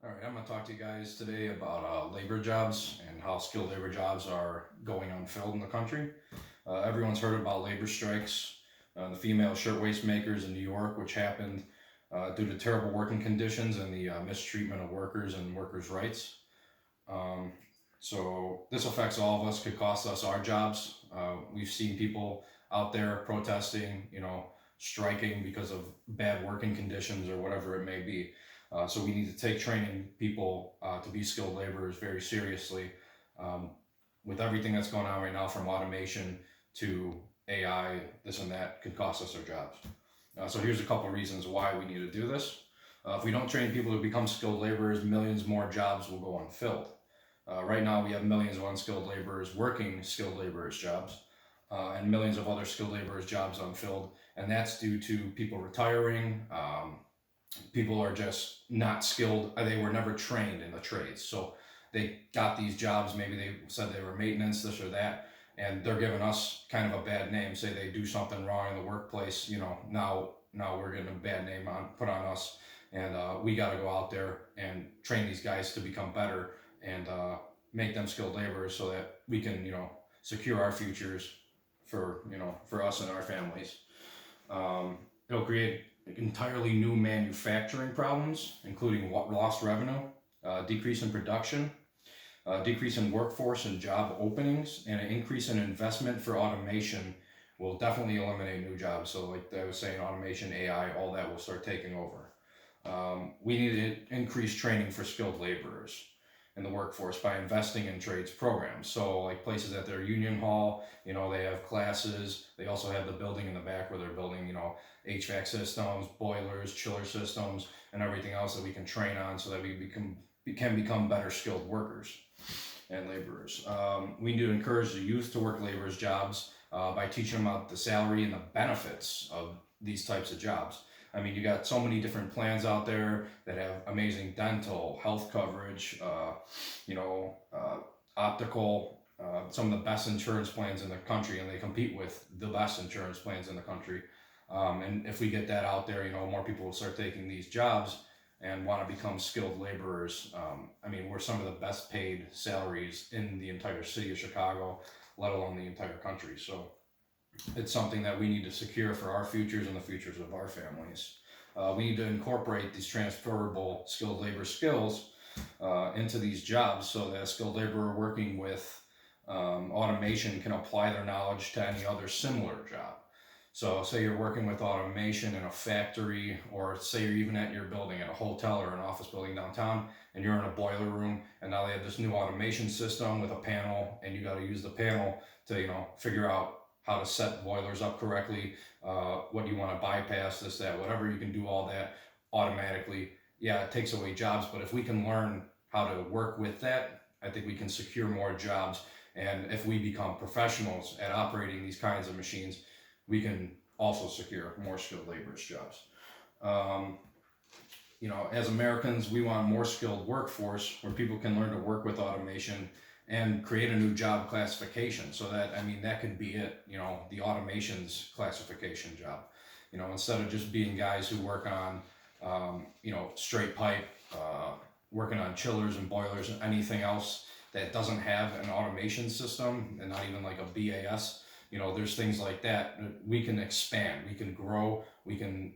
All right, I'm going to talk to you guys today about labor jobs and how skilled labor jobs are going unfilled in the country. Everyone's heard about labor strikes, the female shirtwaist makers in New York, which happened due to terrible working conditions and the mistreatment of workers and workers' rights. Um, so this affects all of us, could cost us our jobs. We've seen people out there protesting, striking because of bad working conditions or whatever it may be. So we need to take training people to be skilled laborers very seriously. Um, with everything that's going on right now, from automation to AI, this and that could cost us our jobs. So here's a couple of reasons why we need to do this. If we don't train people to become skilled laborers, millions more jobs will go unfilled. Right now, we have millions of unskilled laborers working skilled laborers' jobs, and millions of other skilled laborers' jobs unfilled, and that's due to people retiring. People are just not skilled. They were never trained in the trades, so they got these jobs. Maybe they said they were maintenance, this or that, and they're giving us kind of a bad name. Say they do something wrong in the workplace, now we're getting a bad name put on us, and we got to go out there and train these guys to become better and make them skilled laborers so that we can secure our futures for us and our families. It'll create entirely new manufacturing problems, including lost revenue, decrease in production, decrease in workforce and job openings, and an increase in investment for automation will definitely eliminate new jobs. So, like I was saying, automation, AI, all that will start taking over. We need to increase training for skilled laborers in the workforce by investing in trades programs. So, like places at their union hall, they have classes. They also have the building in the back where they're building, HVAC systems, boilers, chiller systems, and everything else that we can train on so that we can become better skilled workers and laborers. We need to encourage the youth to work laborers' jobs by teaching them about the salary and the benefits of these types of jobs. I mean, you got so many different plans out there that have amazing dental, health coverage, optical, some of the best insurance plans in the country, and they compete with the best insurance plans in the country. And if we get that out there, more people will start taking these jobs and want to become skilled laborers. I mean, we're some of the best paid salaries in the entire city of Chicago, let alone the entire country. So it's something that we need to secure for our futures and the futures of our families. We need to incorporate these transferable skilled labor skills into these jobs so that a skilled laborer working with automation can apply their knowledge to any other similar job. So say you're working with automation in a factory, or say you're even at your building at a hotel or an office building downtown, and you're in a boiler room, and now they have this new automation system with a panel, and you got to use the panel to figure out how to set boilers up correctly, what you want to bypass, this, that, whatever. You can do all that automatically. Yeah, it takes away jobs, but if we can learn how to work with that, I think we can secure more jobs. And if we become professionals at operating these kinds of machines, we can also secure more skilled laborers' jobs. As Americans, we want a more skilled workforce where people can learn to work with automation and create a new job classification. So that, that could be it, the automation's classification job. Instead of just being guys who work on, straight pipe, working on chillers and boilers and anything else that doesn't have an automation system and not even like a BAS. There's things like that. We can expand, we can grow, we can,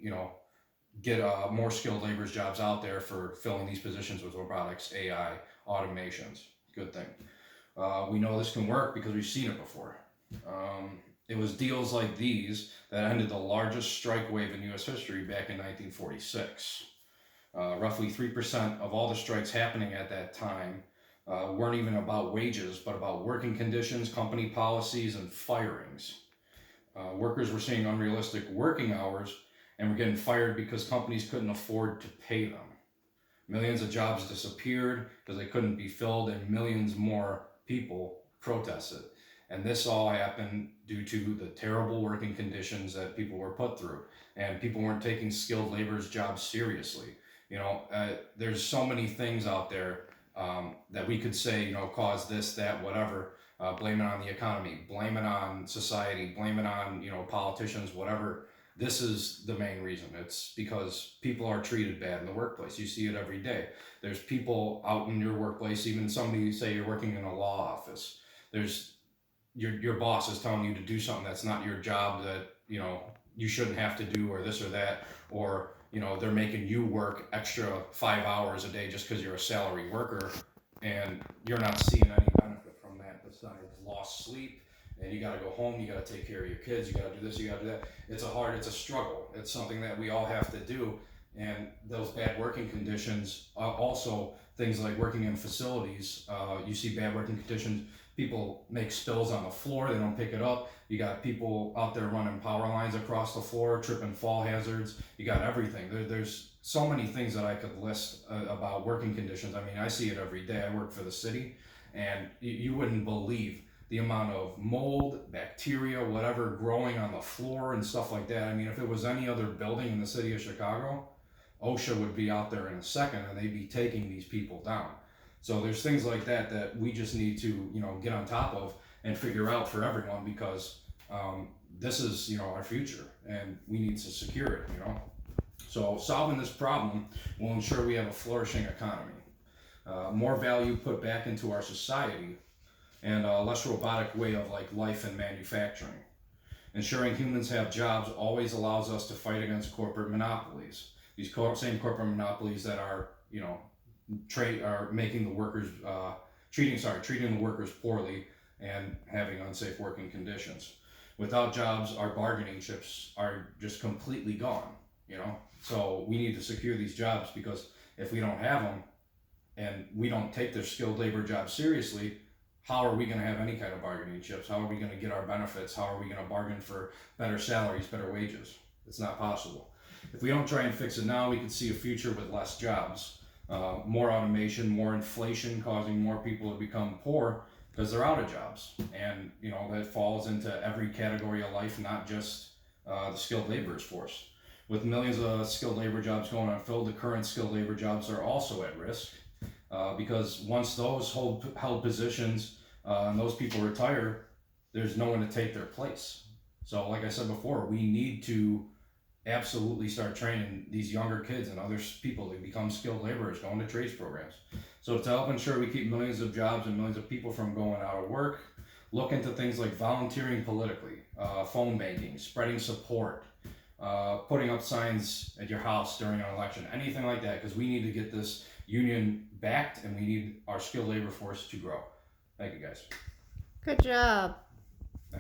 get more skilled laborers jobs out there for filling these positions with robotics, AI, automations. Good thing. We know this can work because we've seen it before. It was deals like these that ended the largest strike wave in U.S. history back in 1946. Roughly 3% of all the strikes happening at that time weren't even about wages, but about working conditions, company policies, and firings. Workers were seeing unrealistic working hours and were getting fired because companies couldn't afford to pay them. Millions of jobs disappeared because they couldn't be filled, and millions more people protested. And this all happened due to the terrible working conditions that people were put through, and people weren't taking skilled laborers' jobs seriously. There's so many things out there that we could say, cause this, that, whatever. Blame it on the economy, blame it on society, blame it on, politicians, whatever. This is the main reason. It's because people are treated bad in the workplace. You see it every day. There's people out in your workplace, even somebody, say you're working in a law office. There's your boss is telling you to do something that's not your job, that you shouldn't have to do, or this or that, or they're making you work extra 5 hours a day just because you're a salary worker, and you're not seeing any benefit from that besides lost sleep. And you got to go home, you got to take care of your kids, you got to do this, you got to do that. It's a struggle. It's something that we all have to do. And those bad working conditions, also things like working in facilities, you see bad working conditions. People make spills on the floor, they don't pick it up. You got people out there running power lines across the floor, tripping fall hazards. You got everything. There's so many things that I could list about working conditions. I mean, I see it every day. I work for the city, and you wouldn't believe the amount of mold, bacteria, whatever growing on the floor and stuff like that. I mean, if it was any other building in the city of Chicago, OSHA would be out there in a second, and they'd be taking these people down. So there's things like that that we just need to, get on top of and figure out for everyone, because this is, our future, and we need to secure it. So solving this problem will ensure we have a flourishing economy, more value put back into our society, and a less robotic way of life and manufacturing. Ensuring humans have jobs always allows us to fight against corporate monopolies. These same corporate monopolies that are, are making the workers treating the workers poorly and having unsafe working conditions. Without jobs, our bargaining chips are just completely gone. So we need to secure these jobs, because if we don't have them and we don't take their skilled labor jobs seriously, how are we going to have any kind of bargaining chips? How are we going to get our benefits? How are we going to bargain for better salaries, better wages? It's not possible. If we don't try and fix it now, we could see a future with less jobs, more automation, more inflation, causing more people to become poor because they're out of jobs. And that falls into every category of life, not just the skilled laborers force. With millions of skilled labor jobs going unfilled, the current skilled labor jobs are also at risk, because once those held positions and those people retire, there's no one to take their place. So like I said before, we need to absolutely start training these younger kids and other people to become skilled laborers, going to trades programs. So to help ensure we keep millions of jobs and millions of people from going out of work, look into things like volunteering politically, phone banking, spreading support, putting up signs at your house during an election, anything like that, because we need to get this union backed, and we need our skilled labor force to grow. Thank you, guys. Good job.